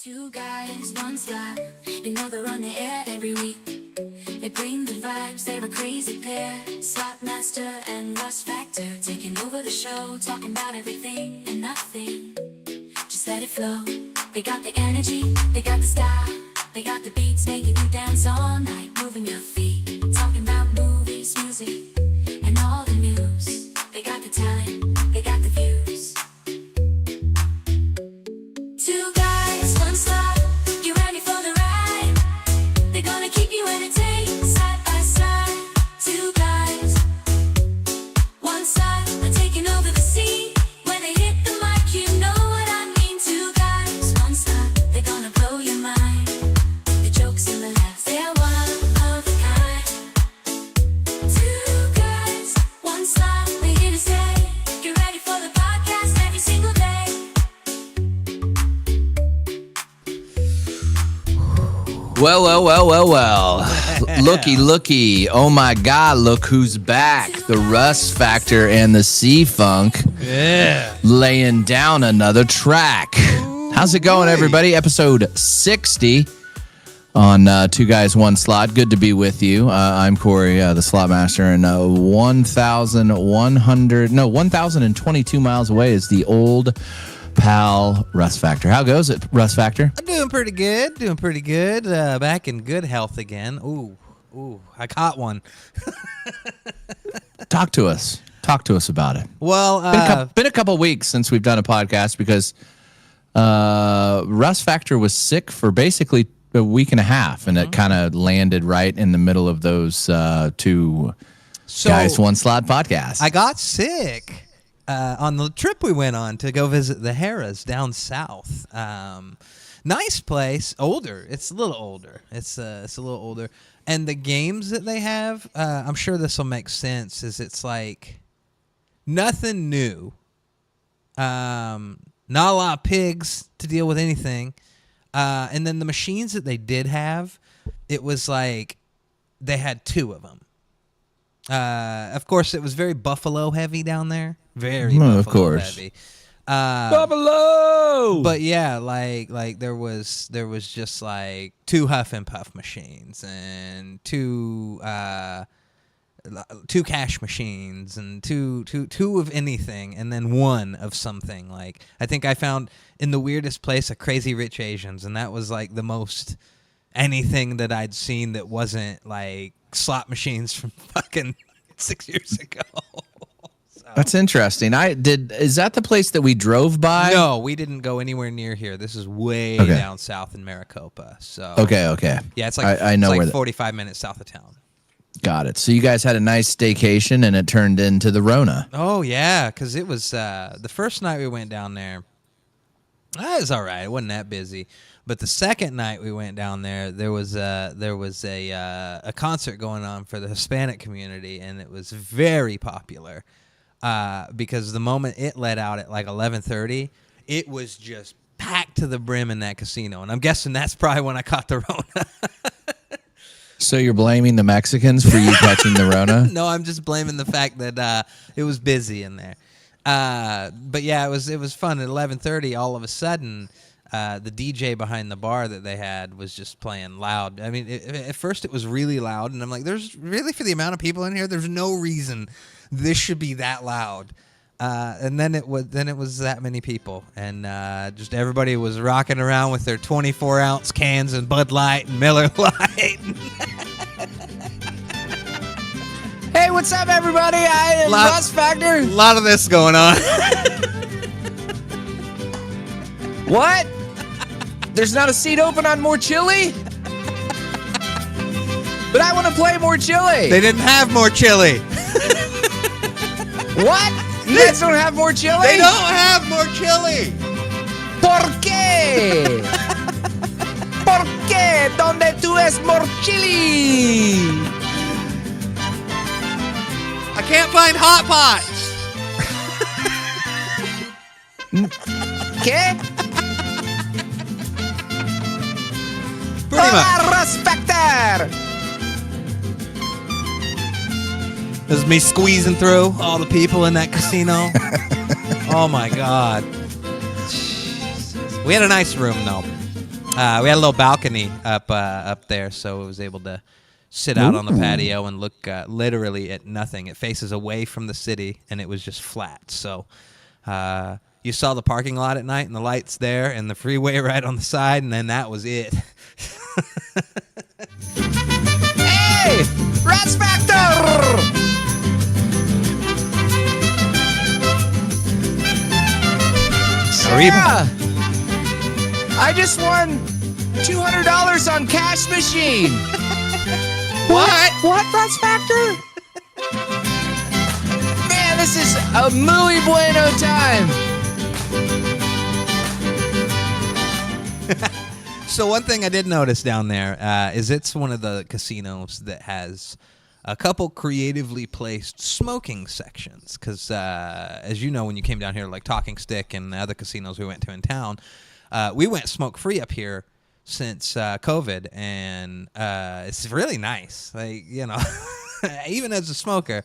Two guys, one slot. They know they're on the air every week. They bring the vibes, they're a crazy pair. Slotmaster and Russ Factor, taking over the show, talking about everything and nothing. Just let it flow. They got the energy, they got the style, they got the beats, making you dance all night, moving your feet, talking about movies, music, and all the news. They got the talent, they got the views. Two guys, one slot, you ready for the ride? They're gonna keep you entertained, side by side. Two guys, one slot, they're taking over the scene. When they hit the mic, you know what I mean. Two guys, one slot, they're gonna blow your mind. The jokes and the laughs, they're one of a kind. Two guys, one slot, they're here to stay. Get ready for the podcast every single day. Well. Looky. Oh my God, look who's back. The Russ Factor and the C-Funk. Yeah. Laying down another track. How's it going, everybody? Episode 60 on Two Guys, One Slot. Good to be with you. I'm Corey, the Slotmaster, and 1,022 miles away is the old pal Russ Factor. How goes it, Russ Factor? I'm doing pretty good. Back in good health again. Ooh, I caught one. Talk to us about it. Well, Been a couple weeks since we've done a podcast because Russ Factor was sick for basically a week and a half, and it kind of landed right in the middle of those two Guys One Slot podcasts. I got sick on the trip we went on to go visit the Harrahs down south. Nice place, older. It's a little older. It's a little older. And the games that they have, I'm sure this will make sense, is it's like nothing new. Not a lot of pigs to deal with anything. And then the machines that they did have, it was like they had two of them. Of course, it was very Buffalo heavy down there. Very Buffalo heavy. Buffalo! But yeah, like there was just like two Huff and Puff machines and two cash machines and two of anything, and then one of something. Like I think I found in the weirdest place a Crazy Rich Asians, and that was like the most anything that I'd seen that wasn't like slot machines from fucking 6 years ago. That's interesting. Is that the place that we drove by? No, we didn't go anywhere near here. This is way down south in Maricopa. So Okay. yeah, it's like I know it's where like 45 minutes south of town. Got it. So you guys had a nice staycation, and it turned into the Rona. Oh yeah, because it was the first night we went down there. It was all right. It wasn't that busy. But the second night we went down there, there was a concert going on for the Hispanic community, and it was very popular. Because the moment it let out at like 11:30, it was just packed to the brim in that casino, and I'm guessing that's probably when I caught the Rona. So you're blaming the Mexicans for you catching the Rona? No, I'm just blaming the fact that it was busy in there. But yeah, it was fun. At 11:30, all of a sudden, the DJ behind the bar that they had was just playing loud. I mean, at first it was really loud, and I'm like, "There's really, for the amount of people in here, there's no reason this should be that loud." And then it was that many people, and just everybody was rocking around with their 24-ounce cans and Bud Light and Miller Lite. Hey, what's up, everybody? I am Russ Factor. A lot of this going on. What? There's not a seat open on More Chili? But I want to play More Chili. They didn't have more chili. What? You guys don't have more chili? They don't have more chili. ¿Por qué? ¿Por qué? ¿Dónde tú es more chili? I can't find Hot Pots. ¿Qué? Pretty much. Hola, Russ Factor. This is me squeezing through all the people in that casino. Oh my God. Jesus. We had a nice room though. We had a little balcony up there, so I was able to sit out on the patio and look literally at nothing. It faces away from the city, and it was just flat. So you saw the parking lot at night, and the lights there, and the freeway right on the side, and then that was it. Hey, Russ Factor! Sarah, I just won $200 on Cash Machine. What, Russ Factor? Man, this is a muy bueno time. So one thing I did notice down there is it's one of the casinos that has a couple creatively placed smoking sections. Because as you know, when you came down here, like Talking Stick and the other casinos we went to in town, we went smoke-free up here since COVID, and it's really nice. Like, you know, even as a smoker,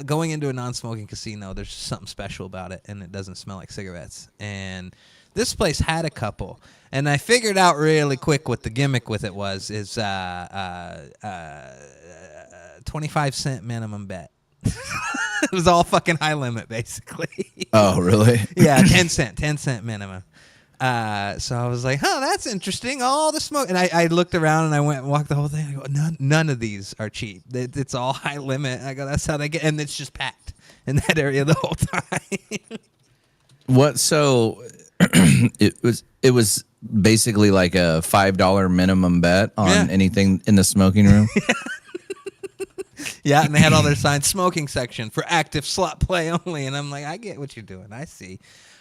going into a non-smoking casino, there's just something special about it, and it doesn't smell like cigarettes. And this place had a couple, and I figured out really quick what the gimmick with it was, is 25-cent minimum bet. It was all fucking high limit, basically. Oh, really? Yeah, 10 cent minimum. So I was like, "Huh, that's interesting." All the smoke, and I looked around and I went and walked the whole thing. I go, none of these are cheap. It's all high limit. I go, that's how they get, and it's just packed in that area the whole time. What? So it was basically like a $5 minimum bet on anything in the smoking room. Yeah, and they had all their signs, smoking section for active slot play only. And I'm like, I get what you're doing. I see.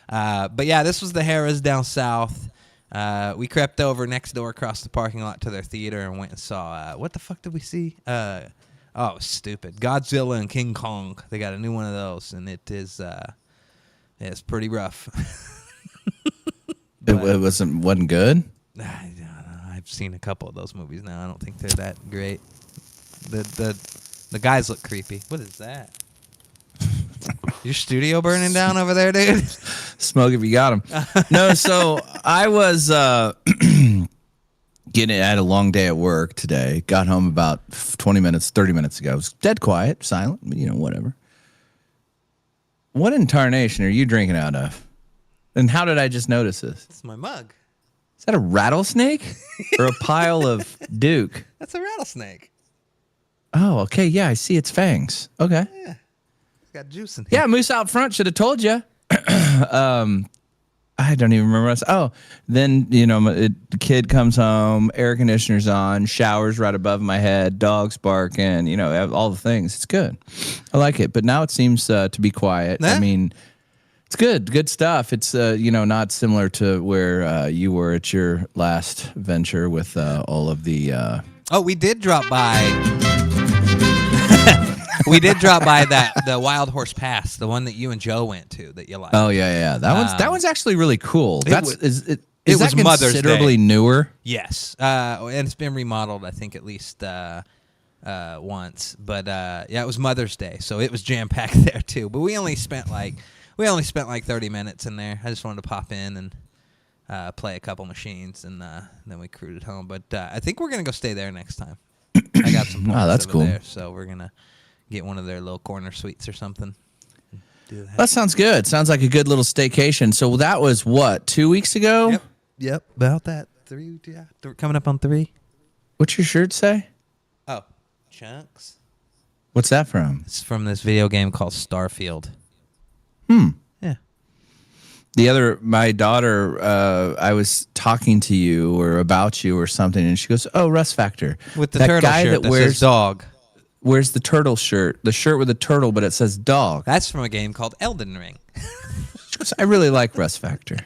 But yeah, this was the Harrah's down south. We crept over next door across the parking lot to their theater and went and saw, what the fuck did we see? Oh, it was stupid. Godzilla and King Kong. They got a new one of those, and it's pretty rough. It wasn't good? I don't know. I've seen a couple of those movies now. I don't think they're that great. The guys look creepy. What is that? Your studio burning down over there, dude? Smoke if you got them. No, so I was I had a long day at work today. Got home about 30 minutes ago. It was dead quiet, silent, whatever. What in tarnation are you drinking out of? And how did I just notice this? It's my mug. Is that a rattlesnake or a pile of Duke? That's a rattlesnake. Oh, okay. Yeah, I see its fangs. Okay. Yeah. It's got juice in here. Yeah, Moose out front should have told you. I don't even remember. Then, the kid comes home, air conditioner's on, showers right above my head, dogs barking, all the things. It's good. I like it. But now it seems to be quiet. Nah. I mean, it's good. Good stuff. It's, not similar to where you were at your last venture with all of the... Oh, we did drop by... We did drop by the Wild Horse Pass, the one that you and Joe went to that you liked. Oh yeah. That one's actually really cool. Is it that was Mother's considerably Day. newer? Yes, and it's been remodeled, I think, at least once. But it was Mother's Day, so it was jam packed there too. But we only spent like 30 minutes in there. I just wanted to pop in and play a couple machines, and then we cruised home. But I think we're gonna go stay there next time. I got some points that's over cool. there, so we're gonna get one of their little corner suites or something. Do That sounds good. Sounds like a good little staycation. So that was what, 2 weeks ago? Yep. About that. 3, yeah. Coming up on 3. What's your shirt say? Oh, Chunks. What's that from? It's from this video game called Starfield. Yeah. My daughter, I was talking to you or about you or something, and she goes, "Oh, Russ Factor." With the that turtle guy shirt that wears says dog. Wears the turtle shirt, the shirt with the turtle, but it says dog. That's from a game called Elden Ring. She goes, "I really like Russ Factor."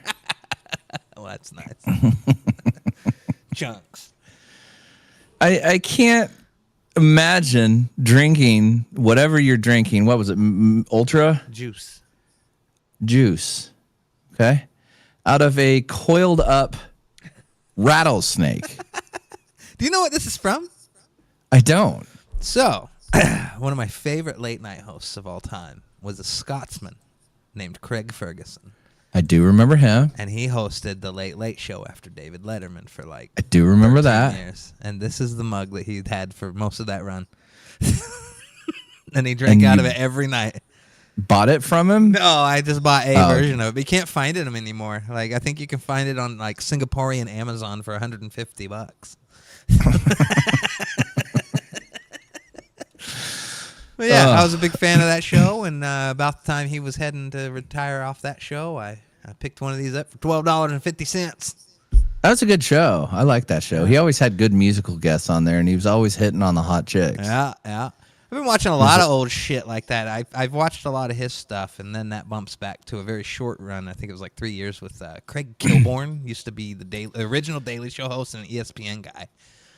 Oh, that's nice. Chunks. I can't imagine drinking whatever you're drinking. What was it? Ultra juice. Okay. Out of a coiled up rattlesnake. Do you know what this is from? I don't. So, one of my favorite late night hosts of all time was a Scotsman named Craig Ferguson. I do remember him. And he hosted the Late Late Show after David Letterman for like I do remember 13 that. years. And this is the mug that he'd had for most of that run. And he drank out of it every night. Bought it from him? No, I just bought a version of it. But you can't find it anymore. Like I think you can find it on like Singaporean Amazon for $150. But yeah, I was a big fan of that show, and about the time he was heading to retire off that show, I picked one of these up for $12.50. That was a good show. I like that show. He always had good musical guests on there, and he was always hitting on the hot chicks. Yeah. I've been watching a lot of old shit like that. I've watched a lot of his stuff, and then that bumps back to a very short run. I think it was like 3 years with Craig Kilborn. Used to be the original Daily Show host and an ESPN guy.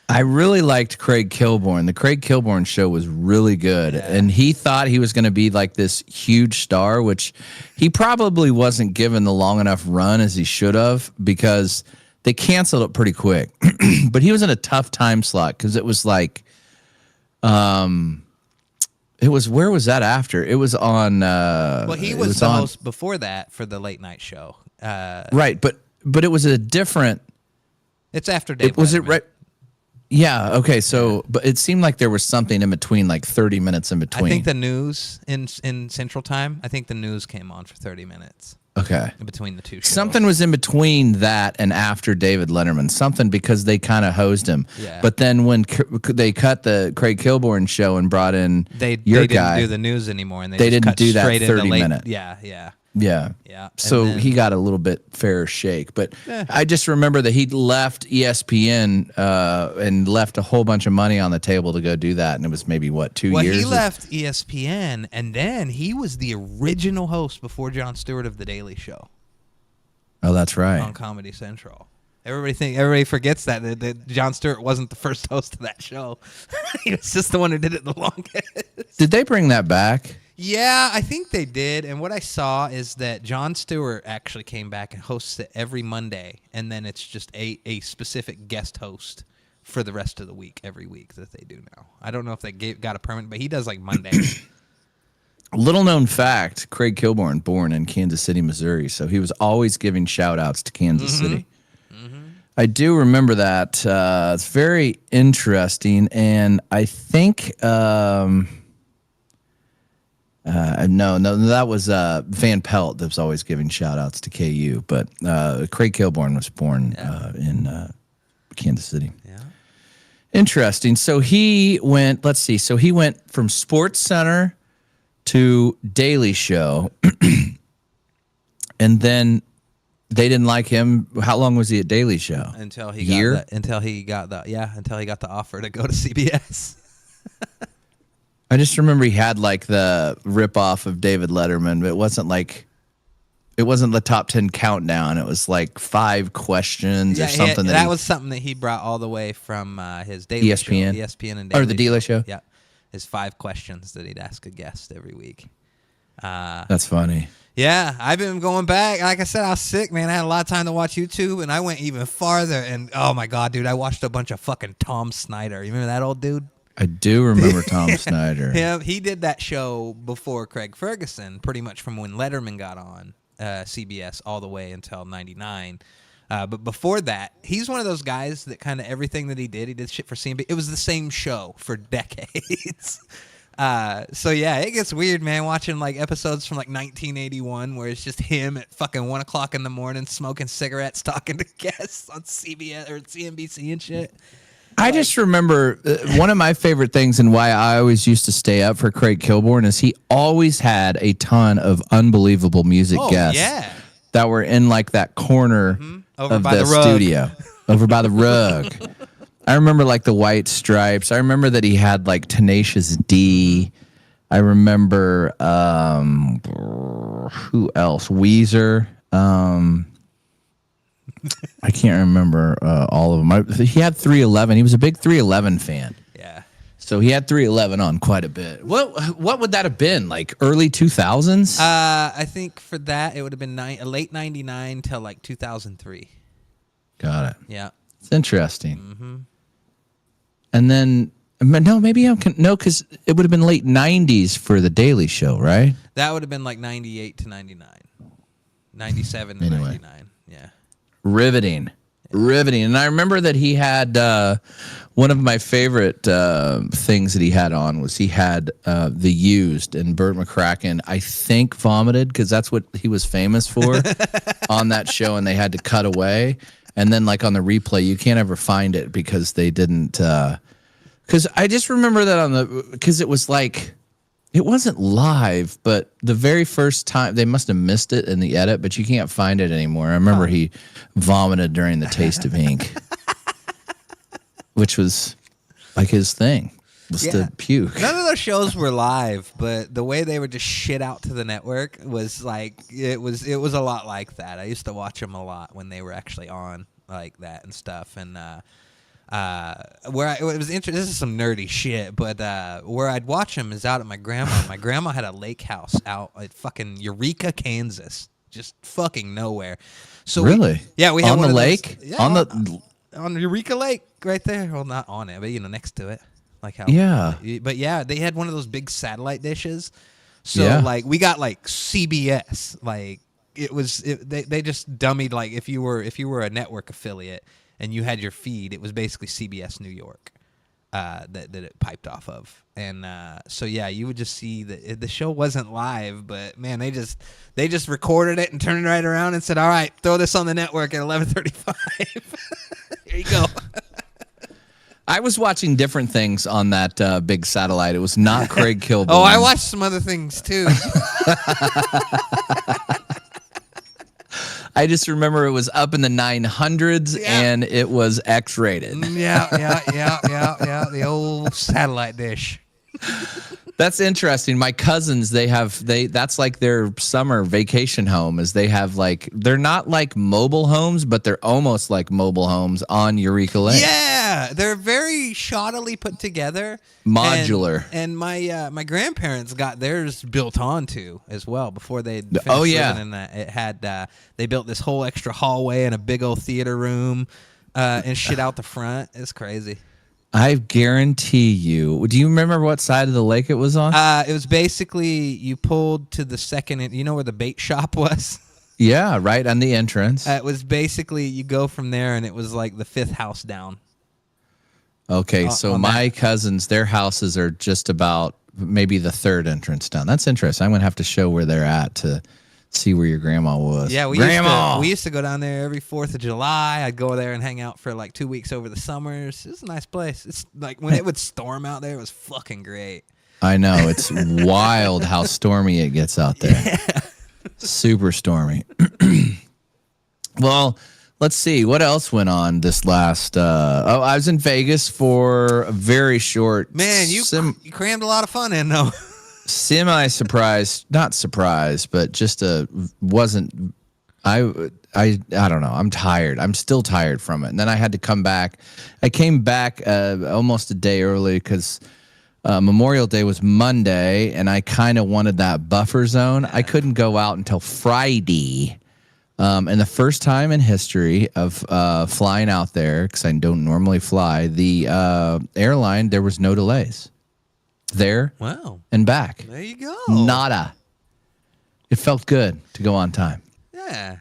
I really liked Craig Kilborn. The Craig Kilborn show was really good. Yeah. And he thought he was going to be like this huge star, which he probably wasn't given the long enough run as he should have because they canceled it pretty quick. But he was in a tough time slot because it was like, where was that after? It was on. Well, he was the host before that for the late night show. Right. But it was a different. It's after Dave. Was it right? Yeah, okay, so, but it seemed like there was something in between, like 30 minutes in between. I think the news in Central Time, I think the news came on for 30 minutes. Okay. In between the two shows. Something was in between that and after David Letterman. Something because they kind of hosed him. Yeah. But then when they cut the Craig Kilborn show and brought in they your didn't guy. do the news anymore. And they just didn't cut do that straight 30 into minute. Yeah. Yeah. So then, he got a little bit fair shake. But I just remember that he left ESPN and left a whole bunch of money on the table to go do that. And it was maybe, 2 years? Well, he left ESPN, and then he was the original host before Jon Stewart of The Daily Show. Oh, that's right. On Comedy Central. Everybody forgets that Jon Stewart wasn't the first host of that show. He was just the one who did it the longest. Did they bring that back? Yeah, I think they did. And what I saw is that Jon Stewart actually came back and hosts it every Monday. And then it's just a specific guest host for the rest of the week, every week that they do now. I don't know if they got a permanent, but he does like Mondays. Little known fact, Craig Kilborn, born in Kansas City, Missouri. So he was always giving shout outs to Kansas City. Mm-hmm. I do remember that. It's very interesting. And I think... No, that was Van Pelt that was always giving shout outs to KU, but Craig Kilborn was born in Kansas City. Yeah. Interesting. So he went, he went from Sports Center to Daily Show, and then they didn't like him. How long was he at Daily Show? Until he got the offer to go to CBS. I just remember he had like the ripoff of David Letterman, but it wasn't the top 10 countdown. It was like 5 questions or something. That was something that he brought all the way from his Daily ESPN. Show. ESPN and Daily or the Daily Show. Yeah. His 5 questions that he'd ask a guest every week. That's funny. Yeah, I've been going back. Like I said, I was sick, man. I had a lot of time to watch YouTube, and I went even farther. And oh my God, dude, I watched a bunch of fucking Tom Snyder. You remember that old dude? I do remember Tom Snyder. He did that show before Craig Ferguson, pretty much from when Letterman got on CBS all the way until 99. But before that, he's one of those guys that kind of everything that he did shit for CNBC. It was the same show for decades. So yeah, it gets weird, man, watching like episodes from like 1981 where it's just him at fucking 1 o'clock in the morning smoking cigarettes, talking to guests on CBS or CNBC and shit. I just remember one of my favorite things and why I always used to stay up for Craig Kilborn is he always had a ton of unbelievable music guests that were in like that corner of the studio over by the rug. I remember like the White Stripes. I remember that he had like Tenacious D. I remember who else? Weezer. I can't remember all of them. He had 311. He was a big 311 fan. Yeah. So he had 311 on quite a bit. What would that have been? Like early 2000s? I think for that it would have been late 99 till like 2003. Got it. Yeah. It's interesting. Mm-hmm. And then because it would have been late 90s for the Daily Show, right? That would have been like 98 to 99. 97 to Anyway. 99. Yeah. Riveting. And I remember that he had one of my favorite things that he had on was he had The Used, and Burt McCracken, I think, vomited because that's what he was famous for on that show, and they had to cut away. And then, like, on the replay, you can't ever find it because they didn't. Because I just remember that because it was like. It wasn't live, but the very first time, they must have missed it in the edit, but you can't find it anymore. I remember he vomited during the Taste of Ink, which was like his thing, was to puke. None of those shows were live, but the way they would just shit out to the network was like, it was a lot like that. I used to watch them a lot when they were actually on like that and stuff. And, it was interesting. This is some nerdy shit, but where I'd watch them is out at my grandma. My grandma had a lake house out at fucking Eureka, Kansas, just fucking nowhere. So Really? we had on one the of those- lake? yeah, on Eureka Lake, right there. Well, not on it, but next to it, like how. Yeah. But yeah, they had one of those big satellite dishes. So Yeah. like we got like CBS, like they just dummied like if you were a network affiliate. And you had your feed, it was basically CBS New York that it piped off of. And so, yeah, you would just see that the show wasn't live, but, man, they just recorded it and turned it right around and said, all right, throw this on the network at 11:35. Here you go. I was watching different things on that big satellite. It was not Craig Kilborn. Oh, I watched some other things, too. I just remember it was up in the 900s, and it was X-rated. Yeah. The old satellite dish. That's interesting. My cousins, that's like their summer vacation home is they have like, they're not like mobile homes, but they're almost like mobile homes on Eureka Lake. Yeah, they're very shoddily put together. Modular. And my grandparents got theirs built onto as well before they finished Oh, yeah. living in that. It had they built this whole extra hallway and a big old theater room and shit out the front. It's crazy. I guarantee you. Do you remember what side of the lake it was on? It was basically you pulled to the second. You know where the bait shop was? Yeah, right on the entrance. It was basically you go from there, and it was like the fifth house down. Okay, so my cousins, their houses are just about maybe the third entrance down. That's interesting. I'm going to have to show where they're at to see where your grandma was. Yeah, we Grandma! used to go down there every 4th of July. I'd go there and hang out for like 2 weeks over the summers. It's a nice place. It's like when it would storm out there, it was fucking great. I know. It's wild how stormy it gets out there. Yeah. Super stormy. Well, let's see. What else went on this last... I was in Vegas for a very short... Man, you crammed a lot of fun in, though. Semi-surprised, not surprised, but just wasn't... I don't know. I'm tired. I'm still tired from it. And then I had to come back. I came back almost a day early because... Memorial Day was Monday, and I kind of wanted that buffer zone. I couldn't go out until Friday. And the first time in history of flying out there, because I don't normally fly, the airline, there was no delays. There and back. There you go. Nada. It felt good to go on time. Yeah.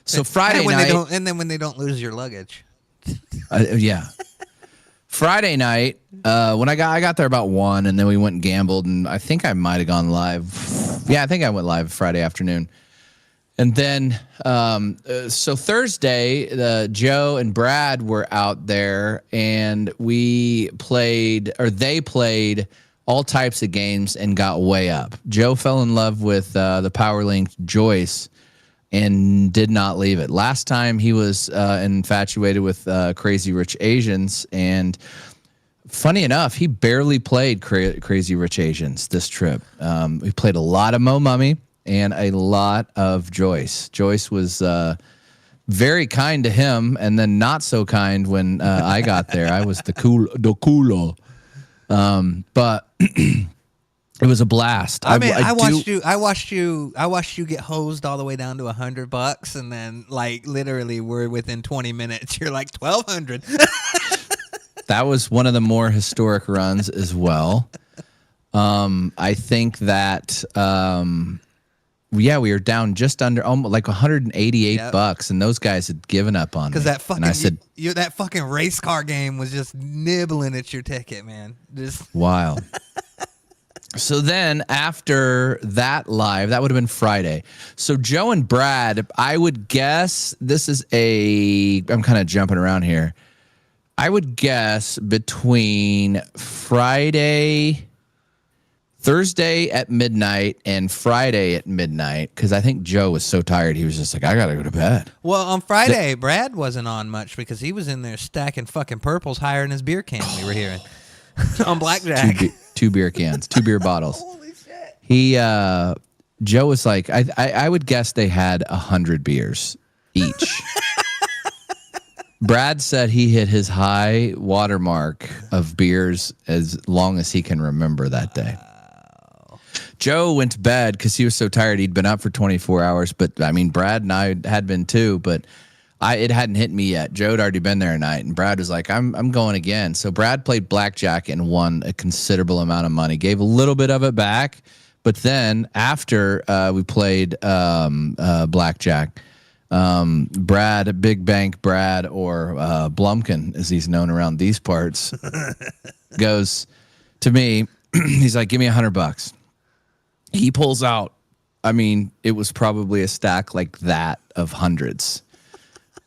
So Friday night. And then when they don't lose your luggage. Yeah. Friday night, when I got there about 1, and then we went and gambled, and I think I might have gone live. Yeah, I think I went live Friday afternoon. And then, so Thursday, Joe and Brad were out there, and they played all types of games and got way up. Joe fell in love with the Powerlink Joyce and did not leave it. Last time he was infatuated with Crazy Rich Asians, and funny enough, he barely played Crazy Rich Asians this trip. We played a lot of Mo Mummy and a lot of Joyce. Joyce was very kind to him, and then not so kind when I got there. I was the culo. But it was a blast. I mean, I watched you get hosed all the way down to $100, and then like literally we're within 20 minutes. You're like 1,200. That was one of the more historic runs as well. I think that yeah, we were down just under like 188 Yep. bucks, and those guys had given up on me. Because that fucking and I said, that fucking race car game was just nibbling at your ticket, man. Just wild. So then after that live, that would have been Friday. So Joe and Brad, I would guess this is I'm kind of jumping around here. I would guess between Thursday at midnight and Friday at midnight, because I think Joe was so tired he was just like, I gotta go to bed. well, on Friday, Brad wasn't on much because he was in there stacking fucking purples higher than his beer can. We were hearing on blackjack. Two beer cans, 2 beer bottles. Holy shit! Joe was like, I would guess they had 100 beers each. Brad said he hit his high watermark of beers as long as he can remember that day. Joe went to bed because he was so tired. He'd been up for 24 hours. But, I mean, Brad and I had been too. But it hadn't hit me yet. Joe had already been there a night. And Brad was like, I'm going again. So Brad played blackjack and won a considerable amount of money. Gave a little bit of it back. But then after we played blackjack, Brad, Big Bank Brad, or Blumkin, as he's known around these parts, goes to me. He's like, give me $100. He pulls out, I mean, it was probably a stack like that of hundreds.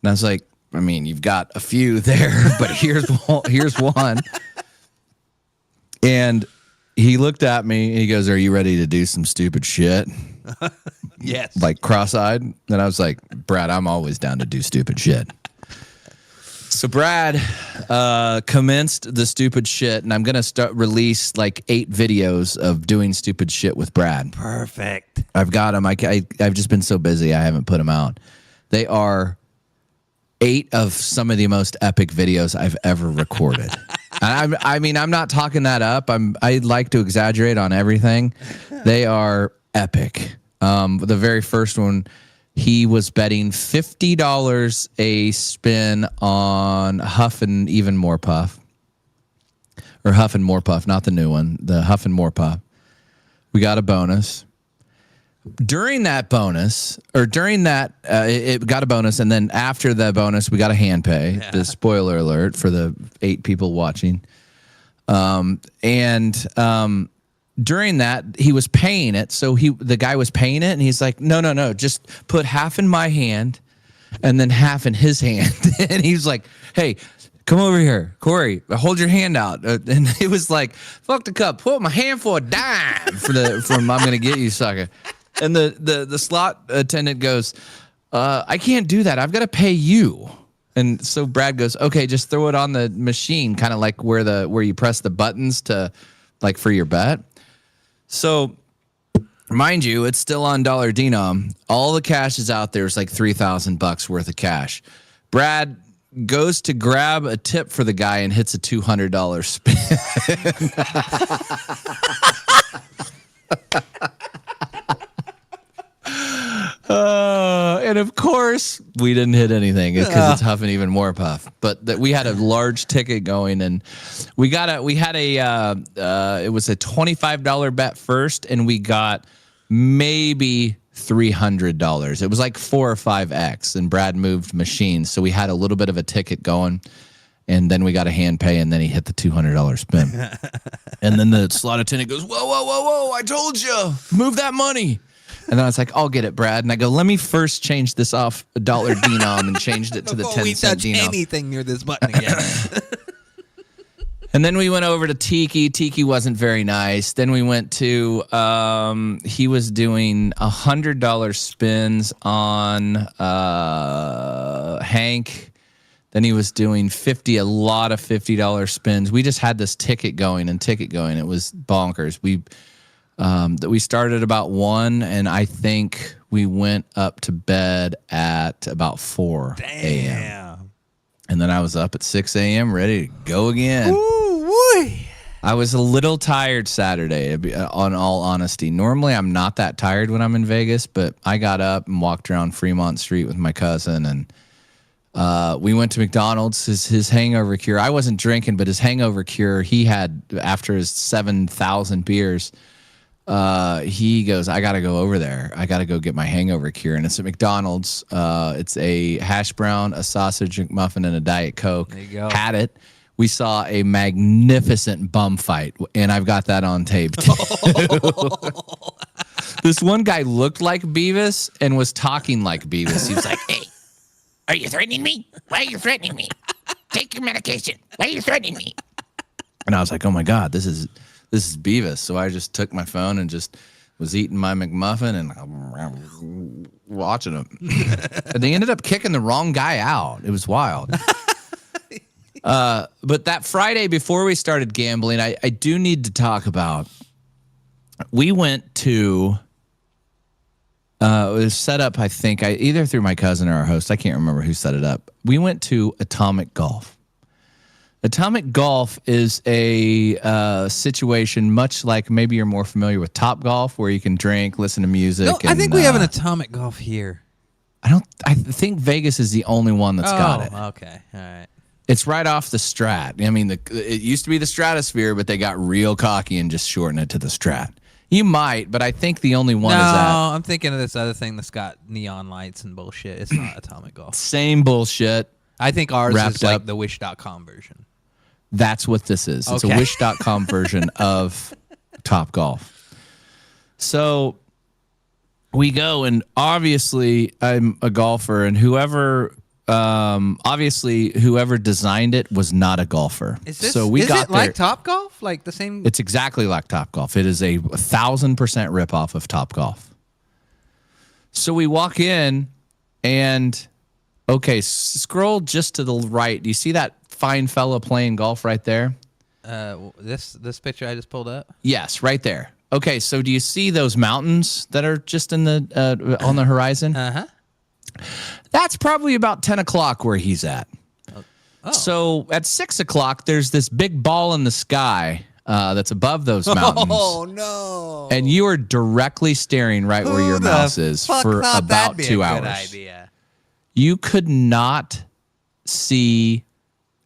And I was like, I mean, you've got a few there, but here's one. And he looked at me and he goes, are you ready to do some stupid shit? Yes. Like cross-eyed. And I was like, Brad, I'm always down to do stupid shit. So Brad commenced the stupid shit, and I'm going to release like 8 videos of doing stupid shit with Brad. Perfect. I've got them. I've just been so busy I haven't put them out. They are 8 of some of the most epic videos I've ever recorded. I mean, I'm not talking that up. I like to exaggerate on everything. They are epic. The very first one, he was betting $50 a spin on Huff and Even More Puff. Or Huff and More Puff, not the new one, the Huff and More Puff. We got a bonus. During that bonus, or during that, it got a bonus, and then after the bonus, we got a hand pay. Yeah. The spoiler alert for the 8 people watching. During that, he was paying it. So the guy was paying it, and he's like, no, just put half in my hand and then half in his hand. And he's like, hey, come over here, Corey, hold your hand out. And it was like, fuck the cup, put my hand for a dime from I'm going to get you, sucker. And the slot attendant goes, I can't do that. I've got to pay you. And so Brad goes, okay, just throw it on the machine, kind of like where you press the buttons to, like, for your bet. So, mind you, it's still on dollar denom. All the cash is out there. It's like $3,000 worth of cash. Brad goes to grab a tip for the guy and hits a $200 spin. And of course, we didn't hit anything because it's Huff and Even More Puff. But we had a large ticket going, and it was a $25 bet first, and we got maybe $300. It was like 4 or 5x, and Brad moved machines, so we had a little bit of a ticket going. And then we got a hand pay, and then he hit the $200 spin. And then the slot attendant goes, whoa, I told you, move that money. And then I was like, I'll get it, Brad. And I go, let me first change this off $1 denom, and changed it to the 10-cent denom. Anything near this button again. And then we went over to Tiki. Tiki wasn't very nice. Then we went to, he was doing $100 spins on Hank. Then he was doing a lot of $50 spins. We just had this ticket going. It was bonkers. We started about 1, and I think we went up to bed at about 4 a.m. And then I was up at 6 a.m. ready to go again. Ooh-wee. I was a little tired Saturday, on all honesty. Normally, I'm not that tired when I'm in Vegas, but I got up and walked around Fremont Street with my cousin, and we went to McDonald's. His hangover cure. I wasn't drinking, but his hangover cure he had after his 7,000 beers. he goes, I got to go over there. I got to go get my hangover cure. And it's at McDonald's. It's a hash brown, a sausage McMuffin, and a Diet Coke. There you go. Had it. We saw a magnificent bum fight, and I've got that on tape too. This one guy looked like Beavis and was talking like Beavis. He was like, Hey, are you threatening me? Why are you threatening me? Take your medication. Why are you threatening me? and I was like, oh my God, this is Beavis. So I just took my phone and just was eating my McMuffin and watching him. And they ended up kicking the wrong guy out. It was wild. But that Friday before we started gambling, I do need to talk about, we went to, it was set up, I think, either through my cousin or our host. I can't remember who set it up. We went to Atomic Golf. Atomic Golf is a situation much like maybe you're more familiar with Top Golf, where you can drink, listen to music. No, I think we have an Atomic Golf here. I think Vegas is the only one that's got it. Okay. All right. It's right off the Strat. I mean, it used to be the Stratosphere, but they got real cocky and just shortened it to the Strat. You might, but I think the only one is that. No, I'm thinking of this other thing that's got neon lights and bullshit. It's not Atomic Golf. Same bullshit. I think ours Wrapped is like up. the Wish.com version. That's what this is. It's a Okay. Wish.com version of Top Golf. So we go, and obviously I'm a golfer, and whoever designed it was not a golfer. Is this, so we is got it like there. Top Golf? Like the same? It's exactly like Top Golf. It is a 1,000% ripoff of Top Golf. So we walk in, and okay, scroll just to the right. Do you see that fine fella playing golf right there? This picture I just pulled up? Yes, right there. Okay, so do you see those mountains that are just in the on the horizon? Uh-huh. That's probably about 10 o'clock where he's at. Oh. So at 6 o'clock, there's this big ball in the sky that's above those mountains. Oh, no. And you are directly staring right where your mouse is for about 2 hours. Good idea. You could not see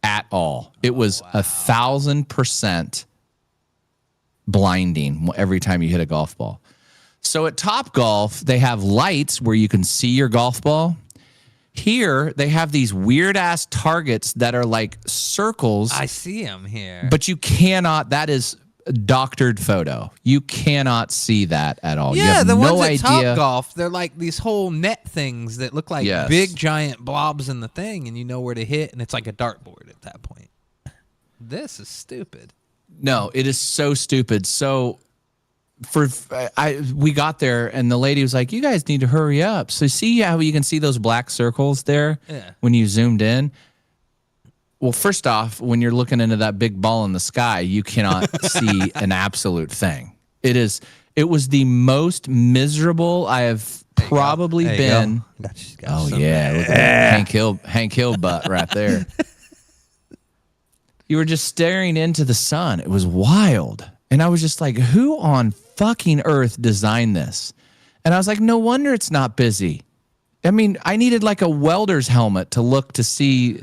at all. It was 1,000% blinding every time you hit a golf ball. So at Top Golf, they have lights where you can see your golf ball. Here, they have these weird ass targets that are like circles. I see him here. But you cannot, that is a doctored photo. You cannot see that at all. You yeah, have the no ones at idea. Top Golf, they're like these whole net things that look like Yes. big giant blobs in the thing, and you know where to hit, and it's like a dartboard at that point. This is stupid. No, it is so stupid. So we got there, and the lady was like, you guys need to hurry up. So see how you can see those black circles there when you zoomed in? Well, first off, when you're looking into that big ball in the sky, you cannot see an absolute thing. It was the most miserable I have probably There you been. go. Got Oh some- yeah, look at that. Hank Hill butt right there. You were just staring into the sun. It was wild. And I was just like, who on fucking earth designed this? And I was like, no wonder it's not busy. I mean, I needed like a welder's helmet to look to see.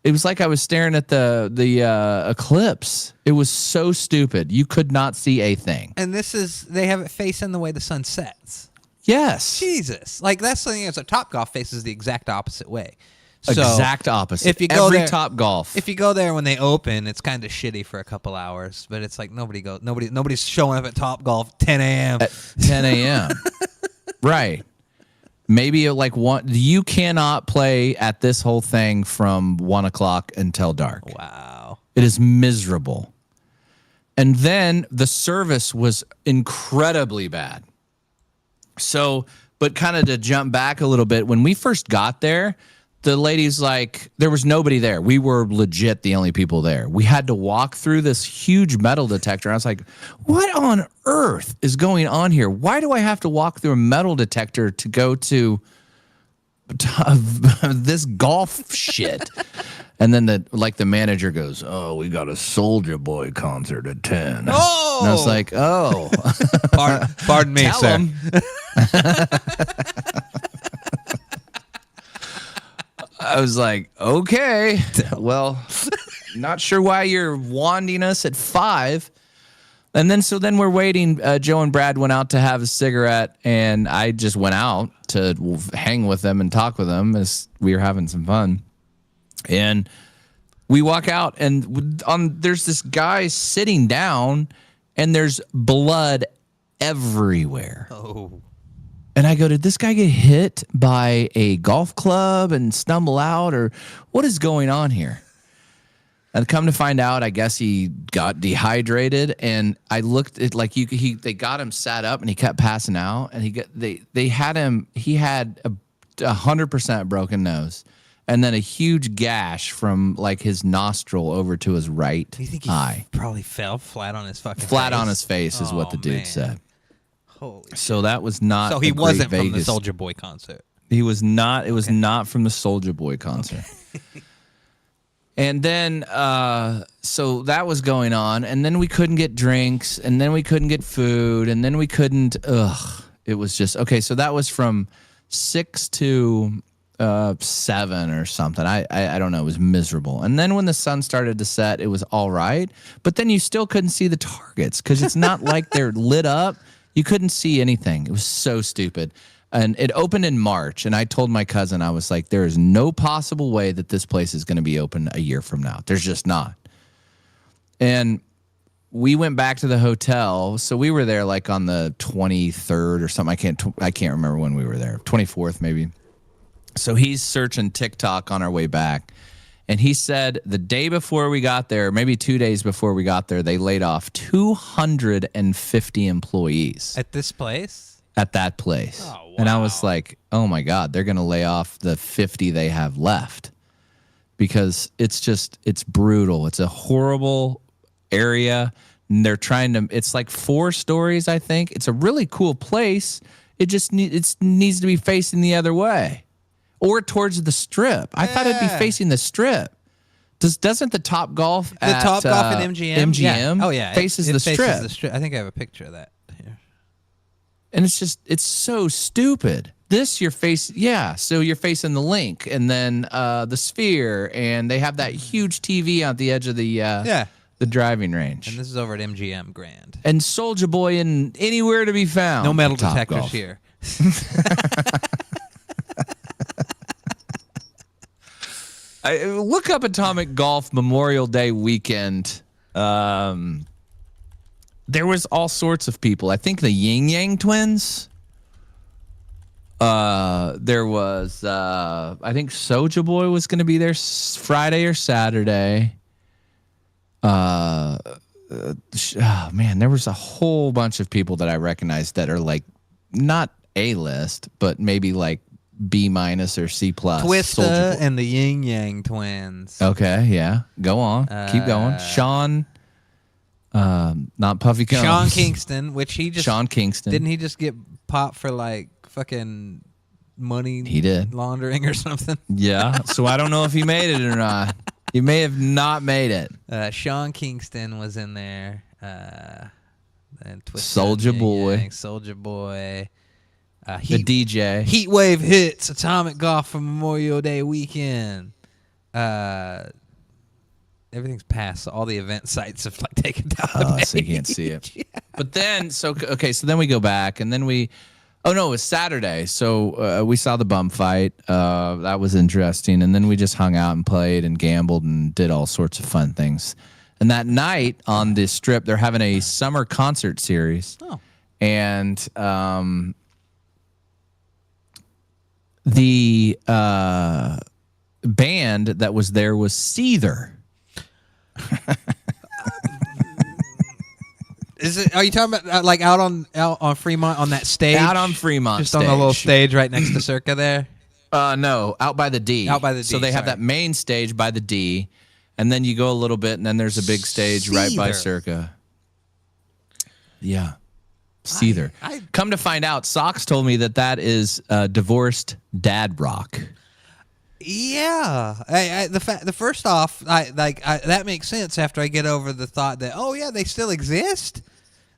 It was like I was staring at the eclipse. It was so stupid. You could not see a thing. And they have it facing the way the sun sets. Yes. Jesus. Like, that's the thing is, a Top Golf faces the exact opposite way. So, Exact opposite. if you go Every there- Top Golf. if you go there when they open, it's kind of shitty for a couple hours, but it's like nobody's showing up at Top Golf 10 a.m. At 10 a.m. Right. Maybe at like one. You cannot play at this whole thing from 1 o'clock until dark. Wow. It is miserable. And then the service was incredibly bad. So, but kind of to jump back a little bit, when we first got there, the lady's like, there was nobody there. We were legit the only people there. We had to walk through this huge metal detector. I was like, what on earth is going on here? Why do I have to walk through a metal detector to go to this golf shit? And then the manager goes, oh, we got a Soldier Boy concert at 10. Oh! And I was like, oh. Pardon me, Tell sir. 'em. I was like, okay, well, not sure why you're wanding us at 5. And then we're waiting. Joe and Brad went out to have a cigarette, and I just went out to hang with them and talk with them as we were having some fun. And we walk out, and there's this guy sitting down, and there's blood everywhere. Oh. And I go, did this guy get hit by a golf club and stumble out, or what is going on here? And come to find out, I guess he got dehydrated. And I looked at they got him sat up, and he kept passing out. And they had him. He had 100% broken nose, and then a huge gash from like his nostril over to his right Do you think he eye. probably fell flat on his fucking Flat face? on his face is what the dude man. said. Holy So that was not. So he a great wasn't from the Vegas. Soulja Boy concert. He was not. It was not from the Soulja Boy concert. And then, so that was going on, and then we couldn't get drinks, and then we couldn't get food, and then we couldn't. It was just okay. So that was from 6 to 7 or something. I don't know. It was miserable. And then when the sun started to set, it was all right. But then you still couldn't see the targets because it's not like they're lit up. You couldn't see anything. It was so stupid. And it opened in March, and I told my cousin, I was like, there is no possible way that this place is going to be open a year from now. There's just not. And we went back to the hotel. So we were there like on the 23rd or something. I can't remember when we were there. 24th maybe. So he's searching TikTok on our way back. And he said the day before we got there, maybe 2 days before we got there, they laid off 250 employees. At this place? At that place. Oh, wow. And I was like, oh my God, they're going to lay off the 50 they have left because it's brutal. It's a horrible area. And they're trying to, it's like 4 stories, I think. It's a really cool place. It just needs to be facing the other way or towards the strip. I thought it'd be facing the strip. Doesn't the Top Golf at Top Golf at MGM? MGM Yeah. Oh, yeah. faces it the faces strip. the strip. I think I have a picture of that here. And it's so stupid. This you're facing, so you're facing the Link and then the Sphere, and they have that huge TV at the edge of the driving range. And this is over at MGM Grand. And Soulja Boy in anywhere to be found. No metal Top detectors Golf. here. Look up Atomic Golf Memorial Day weekend. There was all sorts of people. I think the Yin Yang Twins. There was, I think Soulja Boy was going to be there Friday or Saturday. Oh man, there was a whole bunch of people that I recognized that are like not A-list, but maybe like B- or C+. Twista and the Yin Yang Twins. Okay, yeah. Go on. Keep going. Sean, not Puffy Combs. Sean Kingston, which he just... Sean Kingston. Didn't he just get popped for like fucking money He did. laundering or something? Yeah. So I don't know if he made it or not. He may have not made it. Sean Kingston was in there. And Soulja Boy. Soulja Boy. The DJ. Heat Wave Hits, Atomic Golf for Memorial Day weekend. Everything's past. So all the event sites have like taken down the page. So you can't see it. Yeah. But then, so then we go back, and then it was Saturday. So we saw the bum fight. That was interesting. And then we just hung out and played and gambled and did all sorts of fun things. And that night on this strip, they're having a summer concert series. Oh. And the band that was there was Seether. Are you talking about like out on Fremont on that stage? Out on Fremont just stage. on the little stage right next to Circa there. No, out by the D. Out by the D. So they have that main stage by the D, and then you go a little bit, and then there's a big stage right by Seether. Circa. Yeah, Seether. Come to find out, Socks told me that is divorced dad rock. Yeah, the first off, that makes sense after I get over the thought that they still exist.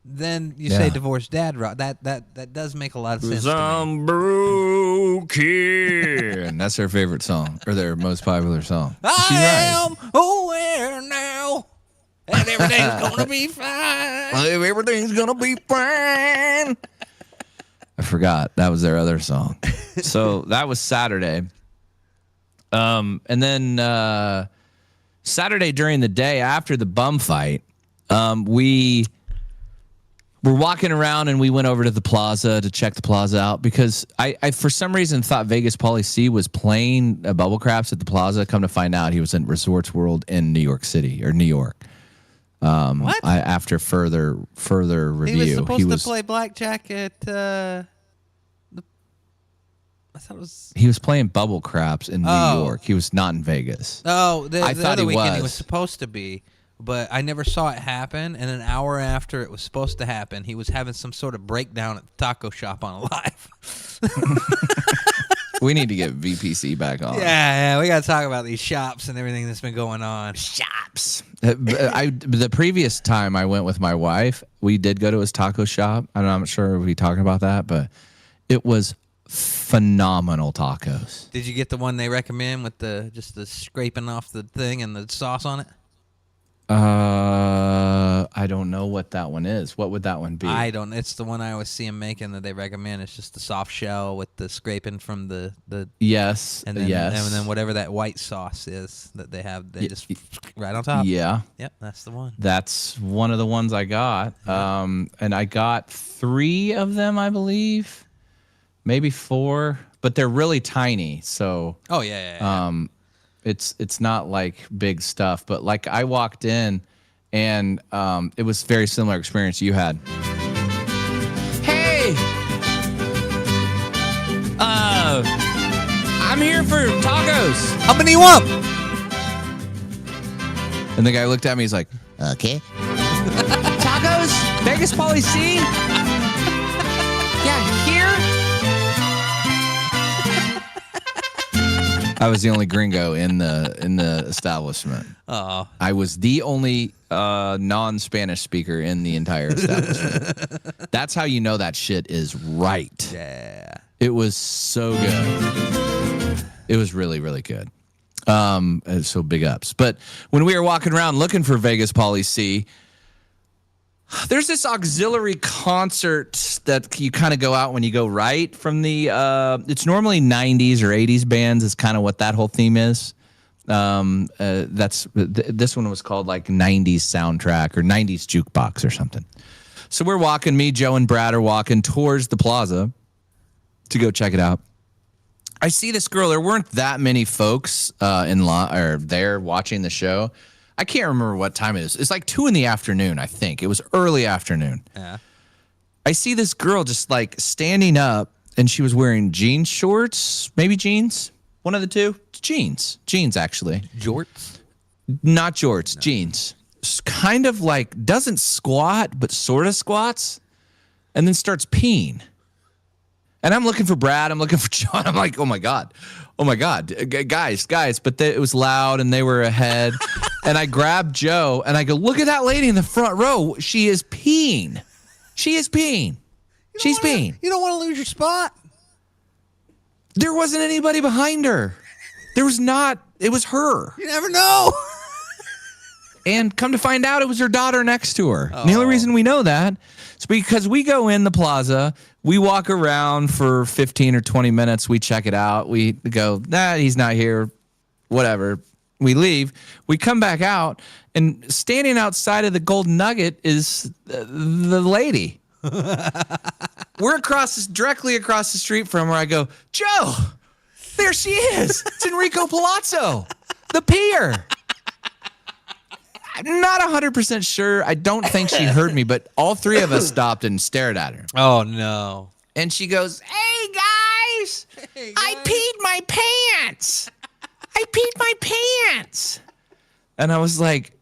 Then you say divorced dad rock. That does make a lot of sense. I'm broken. That's their favorite song, or their most popular song. I am aware now. And everything's gonna be fine. Everything's gonna be fine. I forgot that was their other song. So that was Saturday. And then Saturday during the day after the bum fight, we were walking around and we went over to the plaza to check the plaza out because I for some reason thought Vegas Pauly C was playing Bubble Craps at the plaza. Come to find out, he was in Resorts World in New York City or New York. What? After further review, He was supposed to play blackjack at. I thought it was. He was playing Bubble Craps in New York. He was not in Vegas. Oh, I the thought other he weekend he was. was supposed to be, but I never saw it happen. And an hour after it was supposed to happen, he was having some sort of breakdown at the taco shop on a live. We need to get VPC back on. Yeah, we got to talk about these shops and everything that's been going on. Shops. The previous time I went with my wife, we did go to his taco shop. I'm not sure if we talking about that, but it was phenomenal tacos. Did you get the one they recommend with the scraping off the thing and the sauce on it? I don't know what that one is. What would that one be? I don't. It's the one I always see them making that they recommend. It's just the soft shell with the scraping from the Yes. and then yes. and then whatever that white sauce is that they have, they just right on top. Yeah. Yep, that's the one. That's one of the ones I got. And I got 3 of them, I believe. Maybe 4, but they're really tiny. So Oh yeah. it's not like big stuff, but like I walked in and it was a very similar experience you had. Hey, I'm here for tacos. How many you want? And the guy looked at me. He's like, Okay. tacos? Vegas Pauly C? Yeah, here. I was the only gringo in the establishment. Oh, I was the only non-Spanish speaker in the entire establishment. That's how you know that shit is right. yeah. It was so good. It was really, really good. So big ups. But when we were walking around looking for Vegas Pauly C, there's this auxiliary concert that you kind of go out when you go right from the it's normally 90s or 80s bands is kind of what that whole theme is. This one was called like 90s soundtrack or 90s jukebox or something. So we're walking, me, Joe, and Brad are walking towards the plaza to go check it out. I see this girl. There weren't that many folks in line or there watching the show. I can't remember what time it is. It's like 2 PM, I think. It was early afternoon. Yeah. I see this girl just like standing up, and she was wearing jean shorts, maybe jeans, one of the two. Jeans, actually. Jorts? Not jorts, jeans. Kind of like doesn't squat, but sort of squats, and then starts peeing. And I'm looking for Brad. I'm looking for John. I'm like, oh my God, guys. But it was loud, and they were ahead. And I grabbed Joe, and I go, look at that lady in the front row. She is peeing. She's peeing. You don't want to lose your spot. There wasn't anybody behind her. There was not. It was her. You never know. And come to find out, it was her daughter next to her. And the only reason we know that is because we go in the plaza, we walk around for 15 or 20 minutes, we check it out, we go, he's not here, whatever. We leave, we come back out, and standing outside of the Golden Nugget is the lady. We're directly across the street from her. I go, Joe, there she is. It's Enrico Palazzo, the peer. I'm not 100% sure. I don't think she heard me, but all 3 of us stopped and stared at her. Oh no. And she goes, hey, guys, I peed my pants. And I was like,